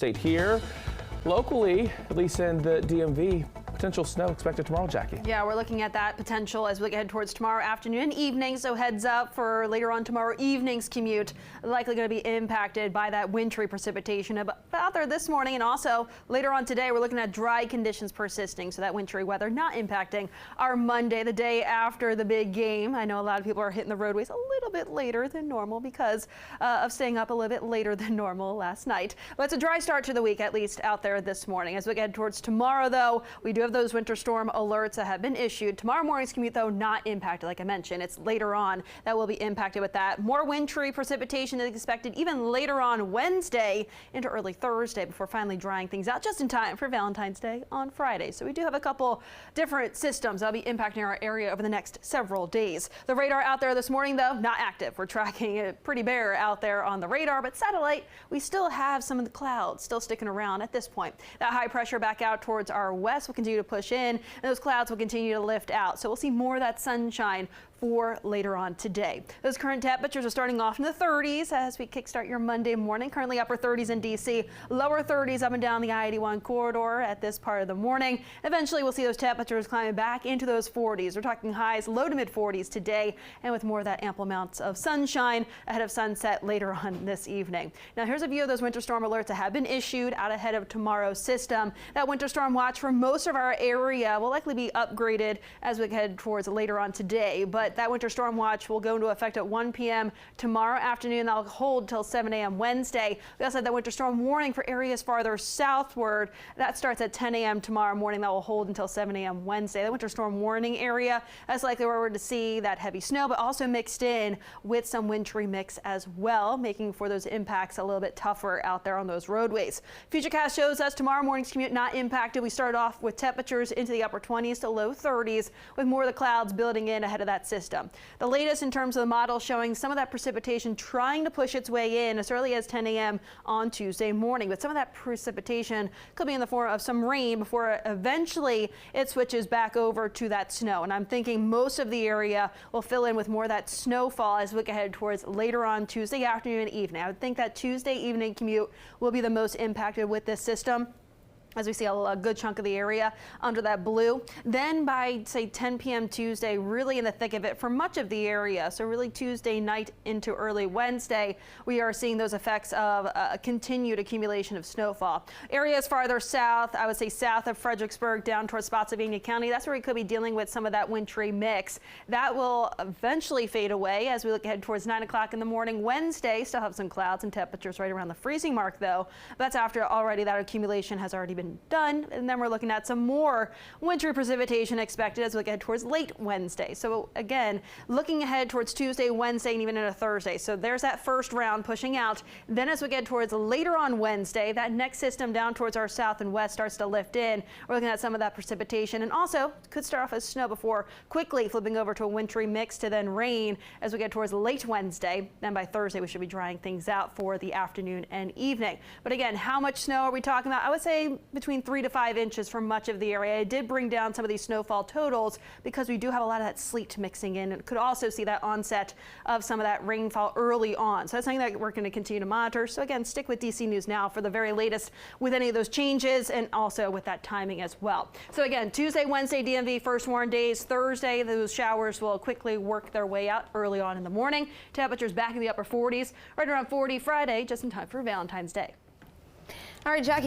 state here. Locally, at least in the DMV, potential snow expected tomorrow, Jackie. Yeah, we're looking at that potential as we head towards tomorrow afternoon and evening. So heads up for later on tomorrow evening's commute. Likely going to be impacted by that wintry precipitation out there this morning. And also later on today, we're looking at dry conditions persisting. So that wintry weather not impacting our Monday, the day after the big game. I know a lot of people are hitting the roadways a little bit later than normal because of staying up a little bit later than normal last night. But it's a dry start to the week, at least out there this morning. As we head towards tomorrow, though, we do have those winter storm alerts that have been issued. Tomorrow morning's commute, though, not impacted. Like I mentioned, it's later on that will be impacted with that. More wintry precipitation is expected even later on Wednesday into early Thursday before finally drying things out just in time for Valentine's Day on Friday. So we do have a couple different systems that'll be impacting our area over the next several days. The radar out there this morning, though, not active. We're tracking it pretty bare out there on the radar, but satellite, we still have some of the clouds still sticking around at this point. That high pressure back out towards our west will continue to push in, and those clouds will continue to lift out. So we'll see more of that sunshine for later on today. Those current temperatures are starting off in the 30s as we kickstart your Monday morning. Currently upper 30s in D.C., lower 30s up and down the I-81 corridor at this part of the morning. Eventually, we'll see those temperatures climbing back into those 40s. We're talking highs low to mid 40s today, and with more of that ample amounts of sunshine ahead of sunset later on this evening. Now, here's a view of those winter storm alerts that have been issued out ahead of tomorrow's system. That winter storm watch for most of our area will likely be upgraded as we head towards later on today, but that winter storm watch will go into effect at 1 p.m. tomorrow afternoon. That'll hold till 7 a.m. Wednesday. We also have that winter storm warning for areas farther southward. That starts at 10 a.m. tomorrow morning. That will hold until 7 a.m. Wednesday. The winter storm warning area, that's likely where we're to see that heavy snow, but also mixed in with some wintry mix as well, making for those impacts a little bit tougher out there on those roadways. Futurecast shows us tomorrow morning's commute not impacted. We start off with temperatures into the upper 20s to low 30s with more of the clouds building in ahead of that system. The latest in terms of the model showing some of that precipitation trying to push its way in as early as 10 a.m. on Tuesday morning. But some of that precipitation could be in the form of some rain before eventually it switches back over to that snow. And I'm thinking most of the area will fill in with more of that snowfall as we look ahead towards later on Tuesday afternoon and evening. I would think that Tuesday evening commute will be the most impacted with this system, as we see a good chunk of the area under that blue. Then by, say, 10 p.m. Tuesday, really in the thick of it for much of the area. So really Tuesday night into early Wednesday, we are seeing those effects of a continued accumulation of snowfall. Areas farther south, I would say south of Fredericksburg down towards Spotsylvania County, that's where we could be dealing with some of that wintry mix. That will eventually fade away as we look ahead towards 9 o'clock in the morning. Wednesday, still have some clouds and temperatures right around the freezing mark, though. That's after already that accumulation has already been done, and then we're looking at some more wintry precipitation expected as we get towards late Wednesday. So again, looking ahead towards Tuesday, Wednesday, and even into Thursday. So there's that first round pushing out. Then as we get towards later on Wednesday, that next system down towards our south and west starts to lift in. We're looking at some of that precipitation, and also could start off as snow before quickly flipping over to a wintry mix to then rain as we get towards late Wednesday. Then by Thursday, we should be drying things out for the afternoon and evening. But again, how much snow are we talking about? I would say between 3 to 5 inches for much of the area. I did bring down some of these snowfall totals because we do have a lot of that sleet mixing in, and could also see that onset of some of that rainfall early on. So that's something that we're going to continue to monitor. So again, stick with DC News Now for the very latest with any of those changes and also with that timing as well. So again, Tuesday, Wednesday, DMV first warn days. Thursday, those showers will quickly work their way out early on in the morning. Temperatures back in the upper 40s, right around 40 Friday, just in time for Valentine's Day. All right, Jackie.